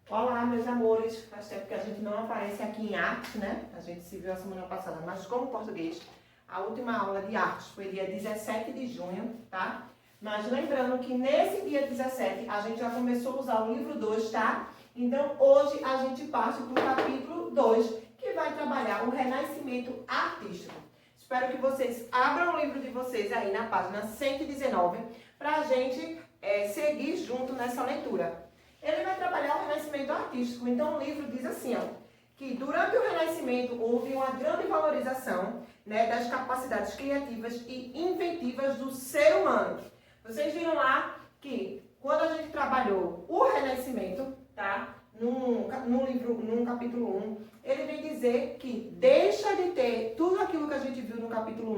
Olá, meus amores. Faz tempo que a gente não aparece aqui em artes, né? A gente se viu a semana passada, mas como português, a última aula de artes foi dia 17 de junho, tá? Mas lembrando que nesse dia 17 a gente já começou a usar o livro 2, tá? Então hoje a gente parte para o capítulo 2, que vai trabalhar o renascimento artístico. Espero que vocês abram o livro de vocês aí na página 119 para a gente seguir junto nessa leitura. Ele vai trabalhar o renascimento artístico. Então o livro diz assim, ó, que durante o Renascimento houve uma grande valorização, né, das capacidades criativas e inventivas do ser humano. Vocês viram lá que quando a gente trabalhou o Renascimento, tá, no capítulo 1, ele vem dizer que deixa de ter tudo aquilo que a gente viu no capítulo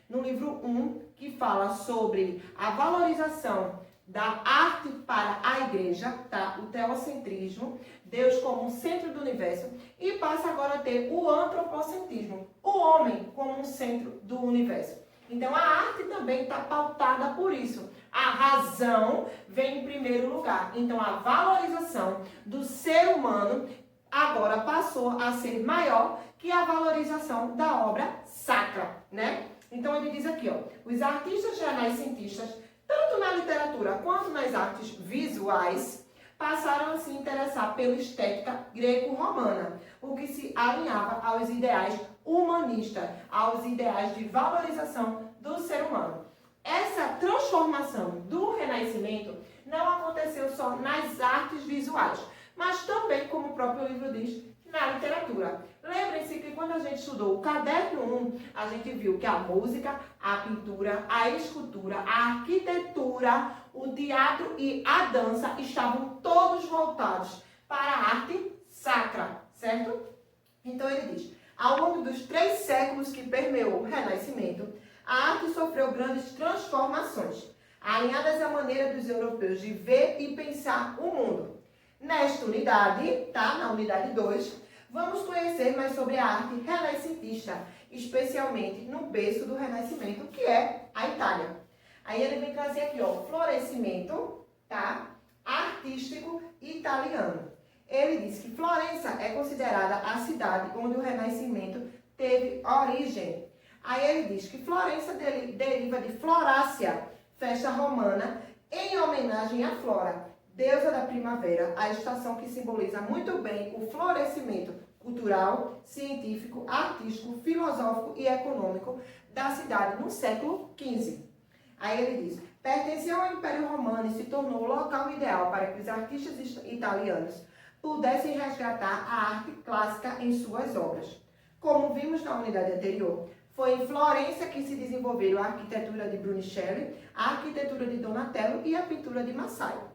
1, no livro 1, que fala sobre a valorização da arte para a igreja, tá? O teocentrismo, Deus como centro do universo, e passa agora a ter o antropocentrismo, o homem como um centro do universo. Então a arte também está pautada por isso. A razão vem em primeiro lugar. Então a valorização do ser humano agora passou a ser maior que a valorização da obra sacra, né? Então ele diz aqui, ó, os artistas renascentistas, tanto na literatura quanto nas artes visuais, passaram a se interessar pela estética greco-romana, o que se alinhava aos ideais humanistas, aos ideais de valorização do ser humano. Essa transformação do Renascimento não aconteceu só nas artes visuais, mas também, como o próprio livro diz, na literatura. Lembrem-se que quando a gente estudou o caderno 1, a gente viu que a música, a pintura, a escultura, a arquitetura, o teatro e a dança estavam todos voltados para a arte sacra, certo? Então ele diz, ao longo dos 3 séculos que permeou o Renascimento, a arte sofreu grandes transformações, alinhadas à maneira dos europeus de ver e pensar o mundo. Nesta unidade, tá? Na unidade 2, vamos conhecer mais sobre a arte renascentista, especialmente no berço do Renascimento, que é a Itália. Aí ele vem trazer aqui, ó, florescimento, tá? Artístico italiano. Ele diz que Florença é considerada a cidade onde o Renascimento teve origem. Aí ele diz que Florença deriva de Florácia, festa romana, em homenagem a Flora, deusa da primavera, a estação que simboliza muito bem o florescimento cultural, científico, artístico, filosófico e econômico da cidade no século XV. Aí ele diz, pertenceu ao Império Romano e se tornou o local ideal para que os artistas italianos pudessem resgatar a arte clássica em suas obras. Como vimos na unidade anterior, foi em Florença que se desenvolveram a arquitetura de Brunicelli, a arquitetura de Donatello e a pintura de Massaio.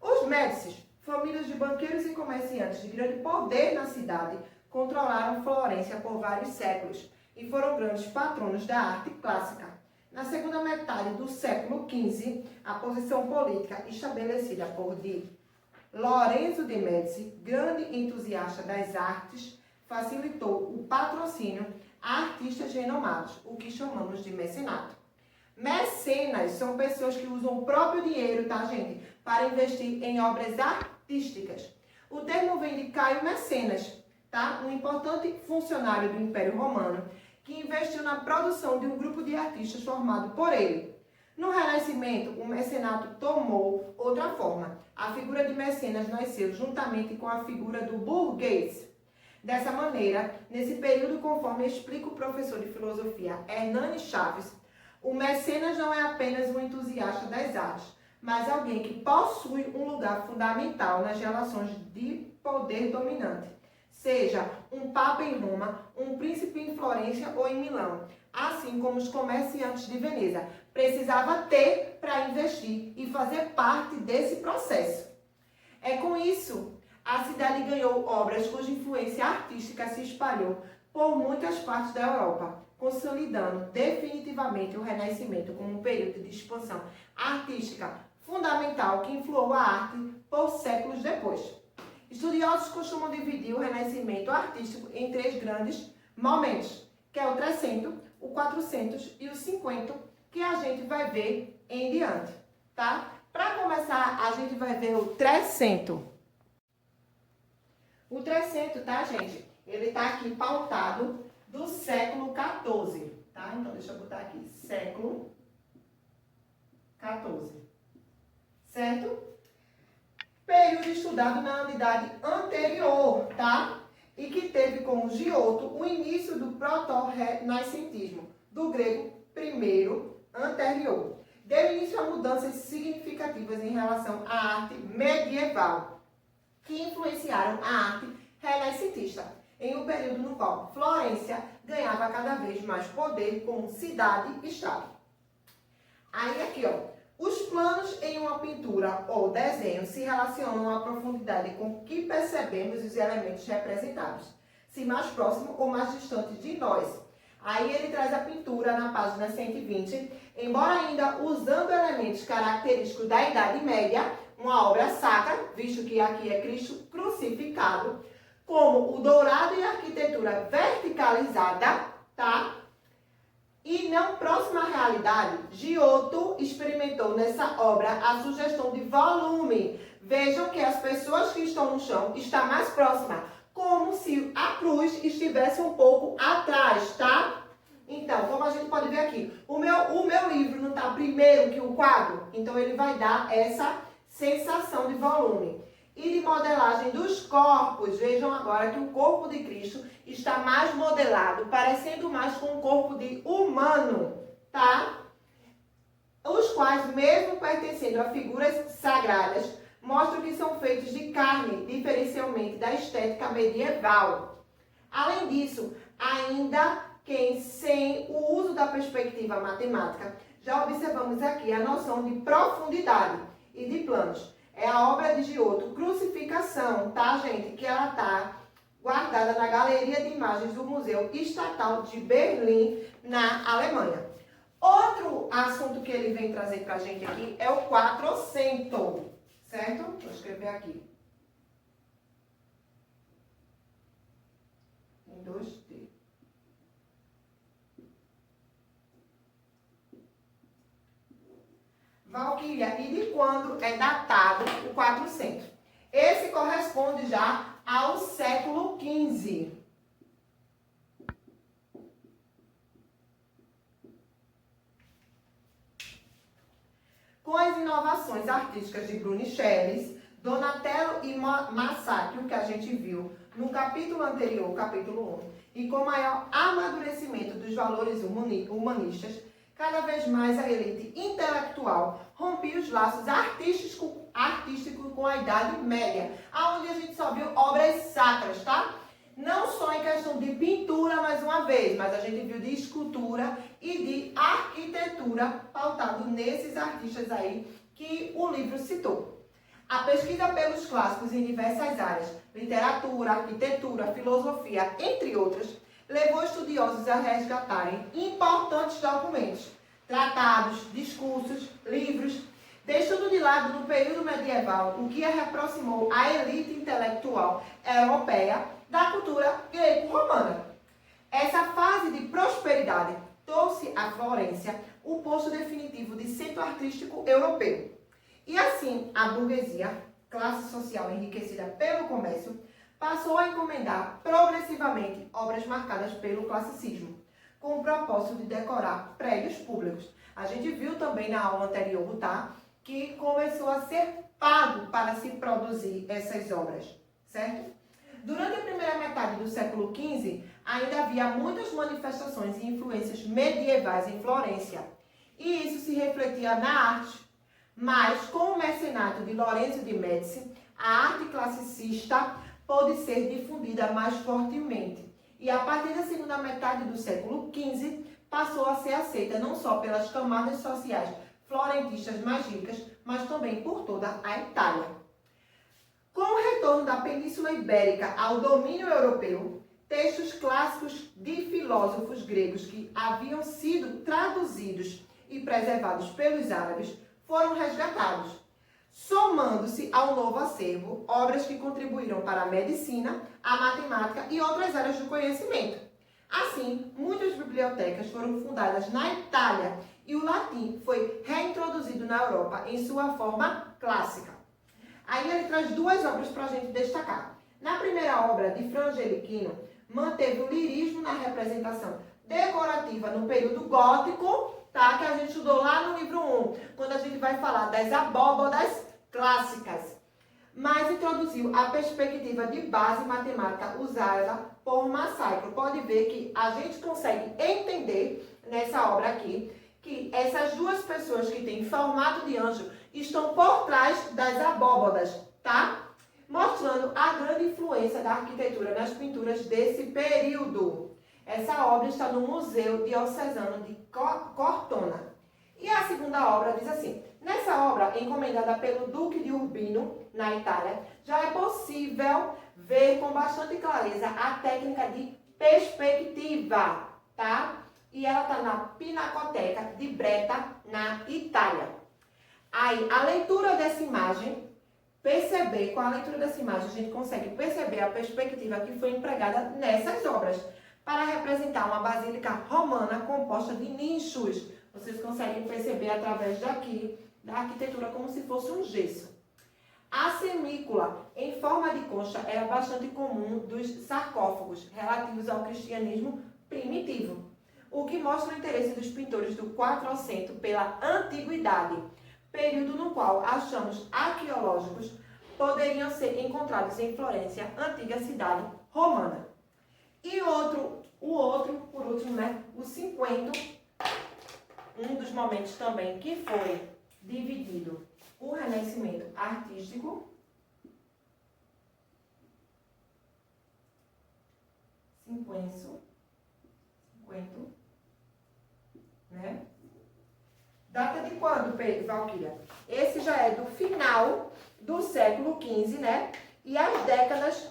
Os Médicis, famílias de banqueiros e comerciantes de grande poder na cidade, controlaram Florença por vários séculos e foram grandes patronos da arte clássica. Na segunda metade do século XV, a posição política estabelecida por Lorenzo de Médici, grande entusiasta das artes, facilitou o patrocínio a artistas renomados, o que chamamos de mecenato. Mecenas são pessoas que usam o próprio dinheiro, tá, gente, para investir em obras artísticas. O termo vem de Caio Mecenas, tá? Um importante funcionário do Império Romano que investiu na produção de um grupo de artistas formado por ele. No Renascimento, o mecenato tomou outra forma. A figura de mecenas nasceu juntamente com a figura do burguês. Dessa maneira, nesse período, conforme explica o professor de filosofia Hernani Chaves, o mecenas não é apenas um entusiasta das artes, mas alguém que possui um lugar fundamental nas relações de poder dominante. Seja um papa em Roma, um príncipe em Florença ou em Milão, assim como os comerciantes de Veneza, precisava ter para investir e fazer parte desse processo. É com isso, a cidade ganhou obras cuja influência artística se espalhou por muitas partes da Europa, consolidando definitivamente o Renascimento como um período de expansão artística fundamental que influou a arte por séculos depois. Estudiosos costumam dividir o Renascimento artístico em 3 grandes momentos, que é o 300, o 400 e o 50, que a gente vai ver em diante, tá? Para começar, a gente vai ver o 300. O 300, tá, gente? Ele tá aqui pautado do século XIV, tá? Então, deixa eu botar aqui, século XIV, certo? Período estudado na unidade anterior, tá? E que teve como Giotto o início do proto-renascentismo, do grego primeiro, anterior. Deu início a mudanças significativas em relação à arte medieval, que influenciaram a arte renascentista, em um período no qual Florença ganhava cada vez mais poder como cidade-estado. Aí aqui, ó, os planos em uma pintura ou desenho se relacionam à profundidade com que percebemos os elementos representados, se mais próximo ou mais distante de nós. Aí ele traz a pintura na página 120, embora ainda usando elementos característicos da Idade Média, uma obra sacra, visto que aqui é Cristo crucificado, como o dourado e a arquitetura verticalizada, tá? E não próxima à realidade, Giotto experimentou nessa obra a sugestão de volume. Vejam que as pessoas que estão no chão estão mais próximas, como se a cruz estivesse um pouco atrás, tá? Então, como a gente pode ver aqui, o meu livro não está primeiro que o quadro, então ele vai dar essa sensação de volume. E de modelagem dos corpos, vejam agora que o corpo de Cristo está mais modelado, parecendo mais com o corpo de humano, tá? Os quais, mesmo pertencendo a figuras sagradas, mostram que são feitos de carne, diferencialmente da estética medieval. Além disso, ainda que sem o uso da perspectiva matemática, já observamos aqui a noção de profundidade e de planos. É a obra de Giotto, Crucificação, tá, gente? Que ela tá guardada na Galeria de Imagens do Museu Estatal de Berlim, na Alemanha. Outro assunto que ele vem trazer pra gente aqui é o Quattrocento, certo? Vou escrever aqui. Em 2D. Valquíria, e de quando é datado o 400? Esse corresponde já ao século XV. Com as inovações artísticas de Brunichelles, Donatello e Masaccio, que a gente viu no capítulo anterior, capítulo 1, e com maior amadurecimento dos valores humanistas, cada vez mais a elite intelectual rompia os laços artísticos com a Idade Média, onde a gente só viu obras sacras, tá? Não só em questão de pintura, mais uma vez, mas a gente viu de escultura e de arquitetura pautado nesses artistas aí que o livro citou. A pesquisa pelos clássicos em diversas áreas, literatura, arquitetura, filosofia, entre outras, levou estudiosos a resgatarem importantes documentos, tratados, discursos, livros, deixando de lado no período medieval o que reaproximou a elite intelectual europeia da cultura greco-romana. Essa fase de prosperidade trouxe à Florença o posto definitivo de centro artístico europeu. E assim, a burguesia, classe social enriquecida pelo comércio, passou a encomendar progressivamente obras marcadas pelo classicismo, com o propósito de decorar prédios públicos. A gente viu também na aula anterior, tá? Que começou a ser pago para se produzir essas obras, certo? Durante a primeira metade do século XV, ainda havia muitas manifestações e influências medievais em Florença, e isso se refletia na arte. Mas, com o mecenato de Lorenzo de Médici, a arte classicista pôde ser difundida mais fortemente. E a partir da segunda metade do século XV, passou a ser aceita não só pelas camadas sociais florentistas mais ricas, mas também por toda a Itália. Com o retorno da Península Ibérica ao domínio europeu, textos clássicos de filósofos gregos que haviam sido traduzidos e preservados pelos árabes foram resgatados, somando-se ao novo acervo obras que contribuíram para a medicina, a matemática e outras áreas do conhecimento. Assim, muitas bibliotecas foram fundadas na Itália e o latim foi reintroduzido na Europa em sua forma clássica. Aí ele traz duas obras para a gente destacar. Na primeira obra de Fra Angelichino, manteve o lirismo na representação decorativa no período gótico, tá? Que a gente estudou lá no livro 1, quando a gente vai falar das abóbodas clássicas. Mas introduziu a perspectiva de base matemática usada por Massacro. Pode ver que a gente consegue entender nessa obra aqui que essas duas pessoas que têm formato de anjo estão por trás das abóbodas, tá? Mostrando a grande influência da arquitetura nas pinturas desse período. Essa obra está no Museu Diocesano de Cortona. E a segunda obra diz assim: nessa obra, encomendada pelo Duque de Urbino, na Itália, já é possível ver com bastante clareza a técnica de perspectiva, tá? E ela está na Pinacoteca de Brera, na Itália. Aí, a leitura dessa imagem, com a leitura dessa imagem, a gente consegue perceber a perspectiva que foi empregada nessas obras para representar uma basílica romana composta de nichos. Vocês conseguem perceber através daqui da arquitetura como se fosse um gesso. A semícula em forma de concha era bastante comum dos sarcófagos relativos ao cristianismo primitivo, o que mostra o interesse dos pintores do Quatrocento pela antiguidade, período no qual achamos arqueológicos poderiam ser encontrados em Florença, antiga cidade romana. E por último, né, o 50, um dos momentos também que foi dividido o Renascimento artístico, 50, né? Data de quando, Valquíria? Esse já é do final do século XV, né? E as décadas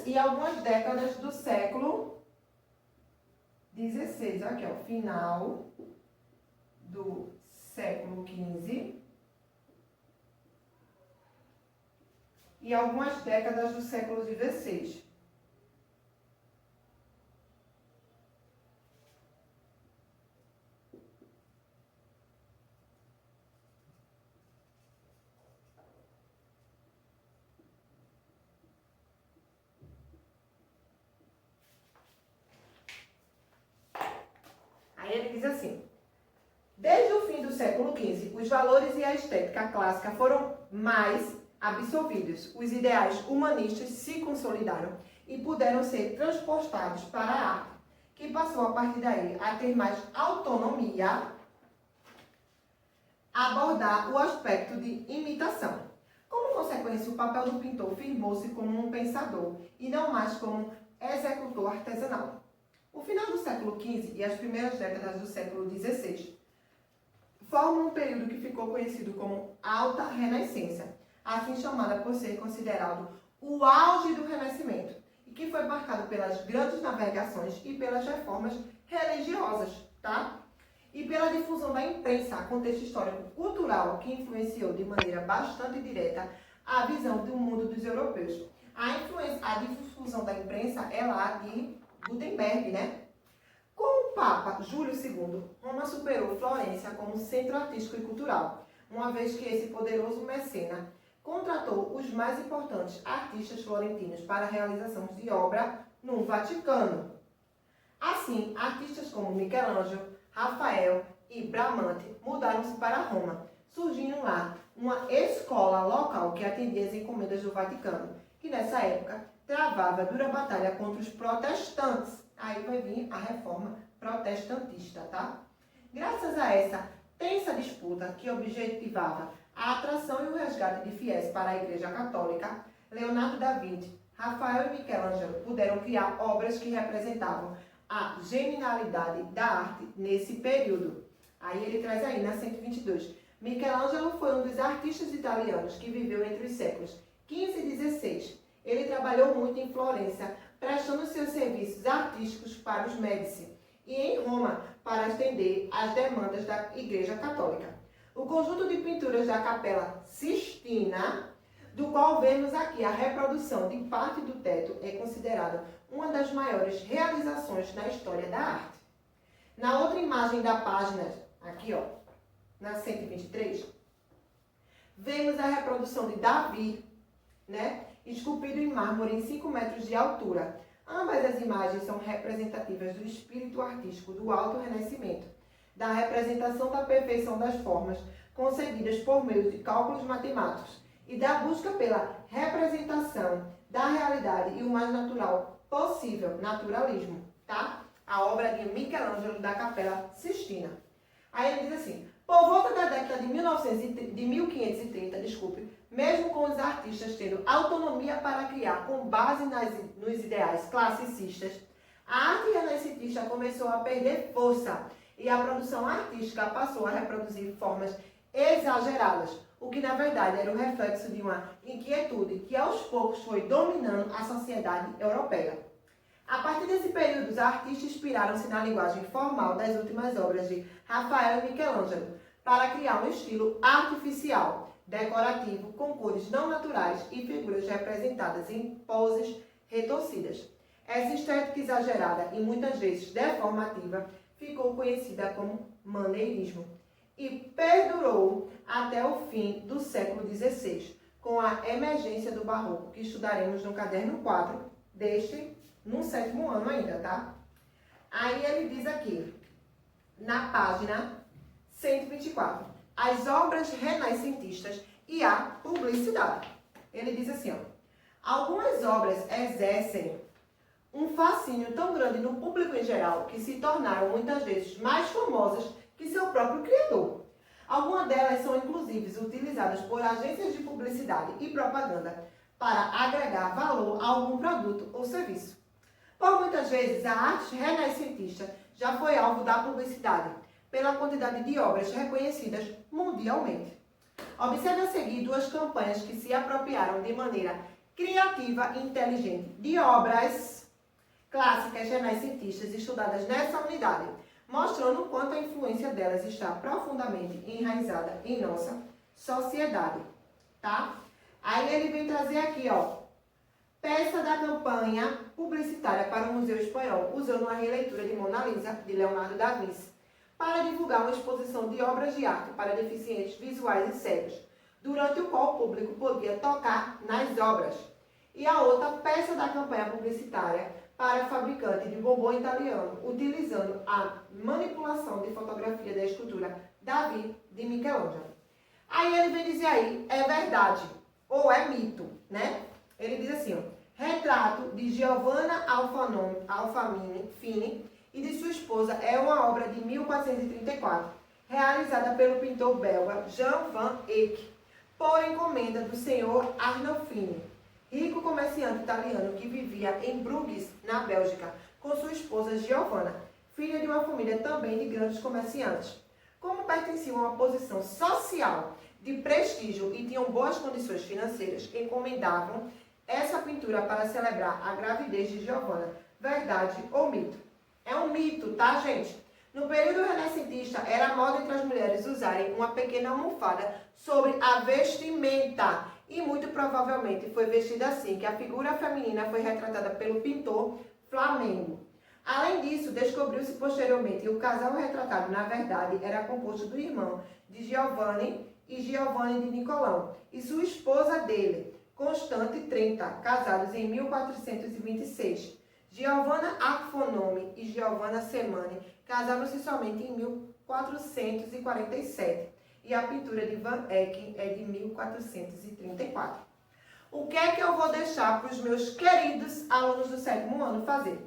e algumas décadas do século XVI. Aqui, ó, final do século XV e algumas décadas do século XVI. Aí ele diz assim: desde o fim do século XV, os valores e a estética clássica foram mais absorvidos. Os ideais humanistas se consolidaram e puderam ser transportados para a arte, que passou a partir daí a ter mais autonomia, a abordar o aspecto de imitação. Como consequência, o papel do pintor firmou-se como um pensador e não mais como executor artesanal. O final do século XV e as primeiras décadas do século XVI formam um período que ficou conhecido como Alta Renascença, assim chamada por ser considerado o auge do Renascimento, e que foi marcado pelas grandes navegações e pelas reformas religiosas, tá? E pela difusão da imprensa, contexto histórico-cultural que influenciou de maneira bastante direta a visão do mundo dos europeus. A difusão da imprensa é lá de Gutenberg, né? Com o Papa Júlio II, Roma superou Florença como centro artístico e cultural, uma vez que esse poderoso mecena contratou os mais importantes artistas florentinos para a realização de obra no Vaticano. Assim, artistas como Michelangelo, Rafael e Bramante mudaram-se para Roma, surgindo lá uma escola local que atendia as encomendas do Vaticano, que nessa época travava dura batalha contra os protestantes. Aí vai vir a reforma protestantista, tá? Graças a essa tensa disputa que objetivava a atração e o resgate de fiéis para a Igreja Católica, Leonardo da Vinci, Rafael e Michelangelo puderam criar obras que representavam a genialidade da arte nesse período. Aí ele traz aí na 122. Michelangelo foi um dos artistas italianos que viveu entre os séculos XV e XVI. Ele trabalhou muito em Florença, prestando seus serviços artísticos para os Médici, e em Roma, para atender às demandas da Igreja Católica. O conjunto de pinturas da Capela Sistina, do qual vemos aqui a reprodução de parte do teto, é considerado uma das maiores realizações na história da arte. Na outra imagem da página, aqui ó, na 123, vemos a reprodução de Davi, né? esculpido em mármore em 5 metros de altura. Ambas as imagens são representativas do espírito artístico do Alto Renascimento, da representação da perfeição das formas concebidas por meio de cálculos matemáticos e da busca pela representação da realidade e o mais natural possível, naturalismo, tá? A obra de Michelangelo da Capela Sistina. Aí ele diz assim: por volta da década de 1530, mesmo com os artistas tendo autonomia para criar com base nos ideais classicistas, a arte renascentista começou a perder força e a produção artística passou a reproduzir formas exageradas, o que na verdade era o reflexo de uma inquietude que aos poucos foi dominando a sociedade europeia. A partir desse período, os artistas inspiraram-se na linguagem formal das últimas obras de Rafael e Michelangelo para criar um estilo artificial, decorativo, com cores não naturais e figuras representadas em poses retorcidas. Essa estética exagerada e muitas vezes deformativa ficou conhecida como maneirismo e perdurou até o fim do século XVI, com a emergência do barroco, que estudaremos no caderno 4 no 7º ano ainda, tá? Aí ele diz aqui, na página 124, as obras renascentistas e a publicidade. Ele diz assim, ó, algumas obras exercem um fascínio tão grande no público em geral que se tornaram muitas vezes mais famosas que seu próprio criador. Algumas delas são inclusive utilizadas por agências de publicidade e propaganda para agregar valor a algum produto ou serviço. Por muitas vezes, a arte renascentista já foi alvo da publicidade, pela quantidade de obras reconhecidas mundialmente. Observe a seguir 2 campanhas que se apropriaram de maneira criativa e inteligente de obras clássicas renascentistas estudadas nessa unidade, mostrando o quanto a influência delas está profundamente enraizada em nossa sociedade, tá? Aí ele vem trazer aqui, ó, peça da campanha publicitária para o Museu Espanhol, usando uma releitura de Mona Lisa, de Leonardo da Vinci, para divulgar uma exposição de obras de arte para deficientes visuais e cegos, durante o qual o público podia tocar nas obras. E a outra, peça da campanha publicitária para fabricante de bombom italiano, utilizando a manipulação de fotografia da escultura Davi de Michelangelo. Aí ele vem dizer aí, é verdade ou é mito, né? Ele diz assim, ó, retrato de Giovanna Alfamini e de sua esposa é uma obra de 1434, realizada pelo pintor belga Jan van Eyck, por encomenda do senhor Arnolfini, rico comerciante italiano que vivia em Bruges, na Bélgica, com sua esposa Giovanna, filha de uma família também de grandes comerciantes. Como pertenciam a uma posição social de prestígio e tinham boas condições financeiras, encomendavam essa pintura para celebrar a gravidez de Giovanna. Verdade ou mito? É um mito, tá, gente? No período renascentista, era moda entre as mulheres usarem uma pequena almofada sobre a vestimenta. E muito provavelmente foi vestida assim que a figura feminina foi retratada pelo pintor Flamengo. Além disso, descobriu-se posteriormente que o casal retratado, na verdade, era composto do irmão de Giovanni e Giovanni de Nicolão e sua esposa dele, Constante Trenta, casados em 1426. Giovanna Arfonome e Giovanna Semani casaram-se somente em 1447 e a pintura de Van Eyck é de 1434. O que é que eu vou deixar para os meus queridos alunos do 7º ano fazer?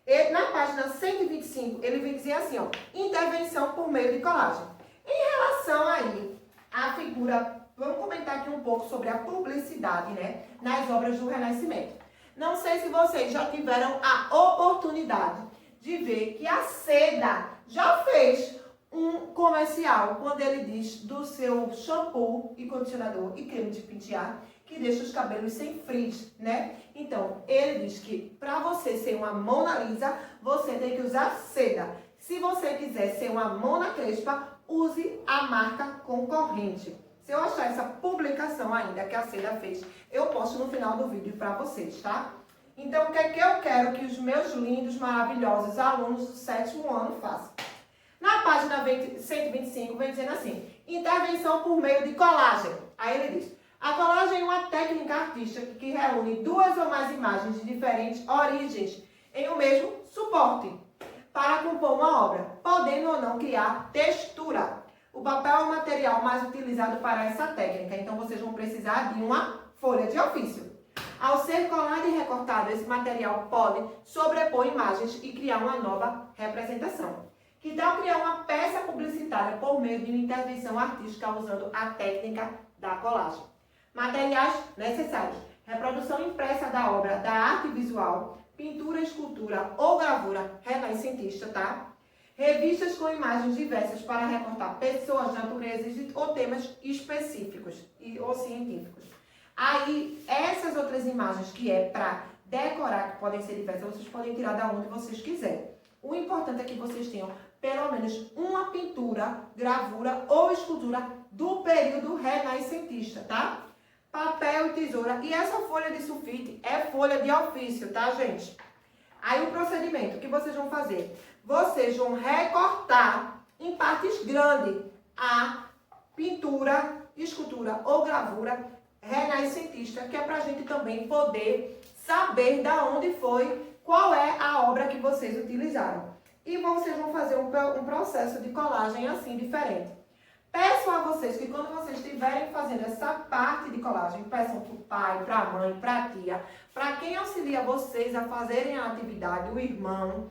E, na página 125, ele vem dizer assim, ó, intervenção por meio de colagem. Em relação aí à figura, vamos comentar aqui um pouco sobre a publicidade, né, nas obras do Renascimento. Não sei se vocês já tiveram a oportunidade de ver que a Seda já fez um comercial quando ele diz do seu shampoo e condicionador e creme de pentear que deixa os cabelos sem frizz, né? Então, ele diz que para você ser uma Mona Lisa, você tem que usar Seda. Se você quiser ser uma Mona Crespa, use a marca concorrente. Se eu achar essa publicação ainda que a Seda fez, eu posto no final do vídeo para vocês, tá? Então, o que é que eu quero que os meus lindos, maravilhosos alunos do 7º ano façam? Na página 125, vem dizendo assim, intervenção por meio de colagem. Aí ele diz, A colagem é uma técnica artística que reúne duas ou mais imagens de diferentes origens em um mesmo suporte para compor uma obra, podendo ou não criar textura. O papel é o material mais utilizado para essa técnica, então vocês vão precisar de uma folha de ofício. Ao ser colado e recortado, esse material pode sobrepor imagens e criar uma nova representação. Que tal criar uma peça publicitária por meio de uma intervenção artística usando a técnica da colagem? Materiais necessários: reprodução impressa da obra da arte visual, pintura, escultura ou gravura renascentista, tá? Revistas com imagens diversas para recortar pessoas, naturezas ou temas específicos ou científicos. Aí, essas outras imagens que é para decorar, que podem ser diversas, vocês podem tirar da onde vocês quiserem. O importante é que vocês tenham pelo menos uma pintura, gravura ou escultura do período renascentista, tá? Papel e tesoura. E essa folha de sulfite é folha de ofício, tá, gente? Aí o procedimento, o que vocês vão fazer? Vocês vão recortar em partes grandes a pintura, escultura ou gravura renascentista, que é pra gente também poder saber da onde foi, qual é a obra que vocês utilizaram. E vocês vão fazer um processo de colagem assim, diferente. Peço a vocês que quando vocês estiverem fazendo essa parte de colagem, peçam para o pai, para a mãe, para a tia, para quem auxilia vocês a fazerem a atividade, o irmão,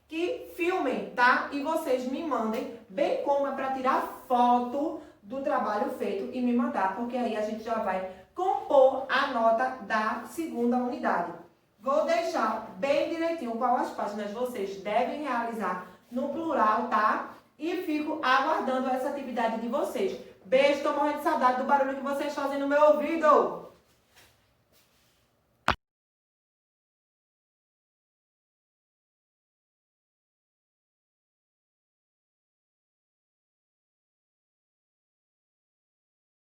que filmem, tá? E vocês me mandem, bem como é para tirar foto do trabalho feito e me mandar, porque aí a gente já vai compor a nota da segunda unidade. Vou deixar bem direitinho qual as páginas vocês devem realizar no plural, tá? E fico aguardando essa atividade de vocês. Beijo, tô morrendo de saudade do barulho que vocês fazem no meu ouvido.